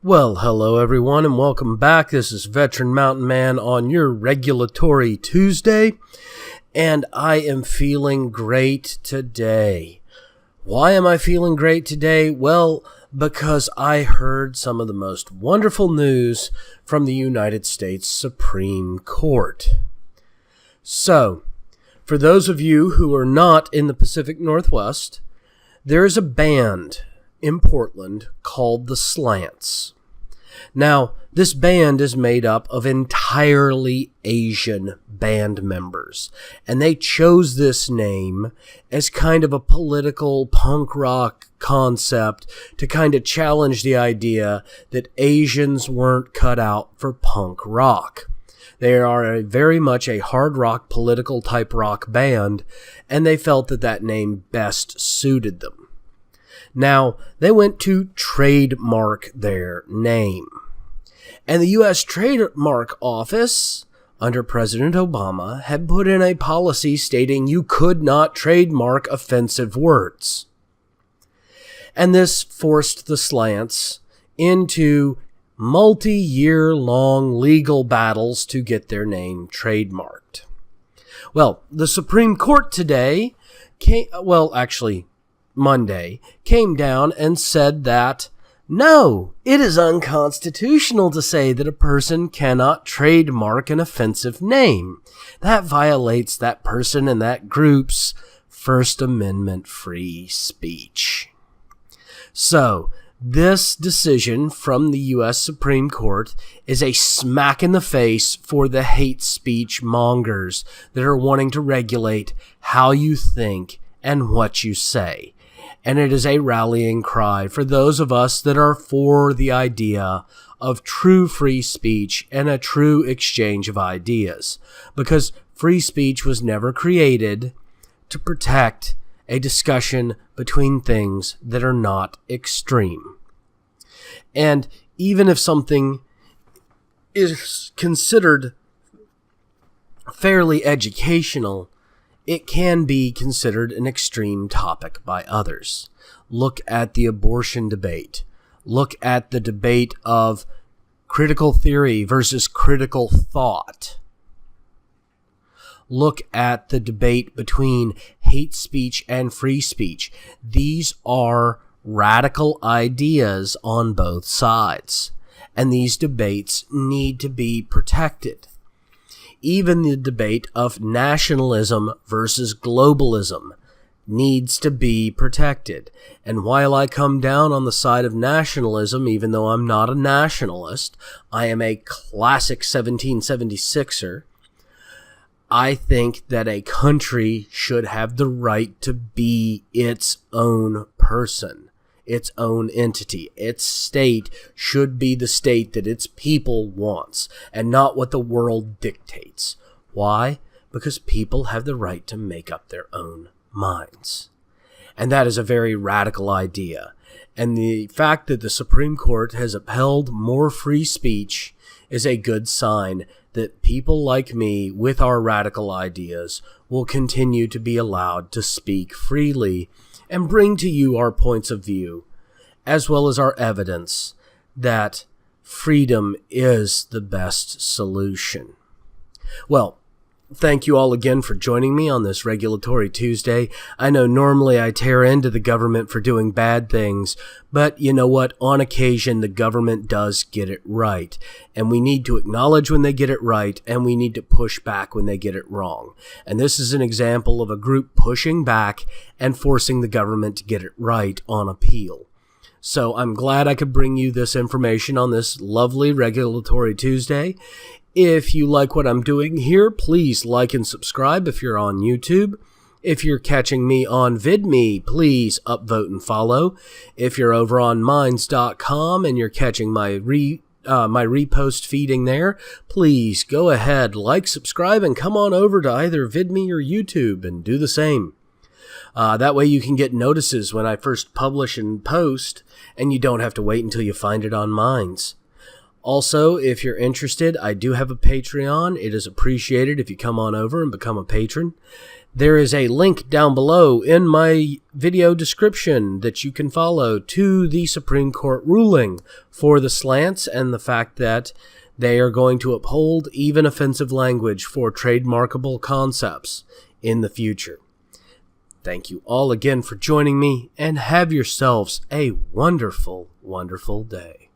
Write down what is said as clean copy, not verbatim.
Well, hello everyone and welcome back. This is Veteran Mountain Man on your Regulatory Tuesday, and I am feeling great today. Why am I feeling great today? Well, because I heard some of the most wonderful news from the United States Supreme Court. So, for those of you who are not in the Pacific Northwest, there is a band in Portland called the Slants. Now, this band is made up of entirely Asian band members, and they chose this name as kind of a political punk rock concept to kind of challenge the idea that Asians weren't cut out for punk rock. They are very much a hard rock, political type rock band, and they felt that that name best suited them. Now, they went to trademark their name. And the U.S. Trademark Office, under President Obama, had put in a policy stating you could not trademark offensive words. And this forced the Slants into multi-year-long legal battles to get their name trademarked. Well, the Supreme Court today, Monday, came down and said that, no, it is unconstitutional to say that a person cannot trademark an offensive name. That violates that person and that group's First Amendment free speech. So, this decision from the U.S. Supreme Court is a smack in the face for the hate speech mongers that are wanting to regulate how you think and what you say. And it is a rallying cry for those of us that are for the idea of true free speech and a true exchange of ideas. Because free speech was never created to protect a discussion between things that are not extreme. And even if something is considered fairly educational, it can be considered an extreme topic by others. Look at the abortion debate. Look at the debate of critical theory versus critical thought. Look at the debate between hate speech and free speech. These are radical ideas on both sides, and these debates need to be protected. Even the debate of nationalism versus globalism needs to be protected. And while I come down on the side of nationalism, even though I'm not a nationalist, I am a classic 1776er, I think that a country should have the right to be its own person, its own entity. Its state should be the state that its people wants and not what the world dictates. Why? Because people have the right to make up their own minds. And that is a very radical idea. And the fact that the Supreme Court has upheld more free speech is a good sign that people like me with our radical ideas will continue to be allowed to speak freely and bring to you our points of view, as well as our evidence that freedom is the best solution. Well, thank you all again for joining me on this Regulatory Tuesday. I know normally I tear into the government for doing bad things, but you know what? On occasion, the government does get it right. And we need to acknowledge when they get it right, and we need to push back when they get it wrong. And this is an example of a group pushing back and forcing the government to get it right on appeal. So I'm glad I could bring you this information on this lovely Regulatory Tuesday. If you like what I'm doing here, please like and subscribe if you're on YouTube. If you're catching me on VidMe, please upvote and follow. If you're over on Minds.com and you're catching my repost feeding there, please go ahead, like, subscribe, and come on over to either VidMe or YouTube and do the same. That way you can get notices when I first publish and post, and you don't have to wait until you find it on Minds. Also, if you're interested, I do have a Patreon. It is appreciated if you come on over and become a patron. There is a link down below in my video description that you can follow to the Supreme Court ruling for the slants and the fact that they are going to uphold even offensive language for trademarkable concepts in the future. Thank you all again for joining me, and have yourselves a wonderful, wonderful day.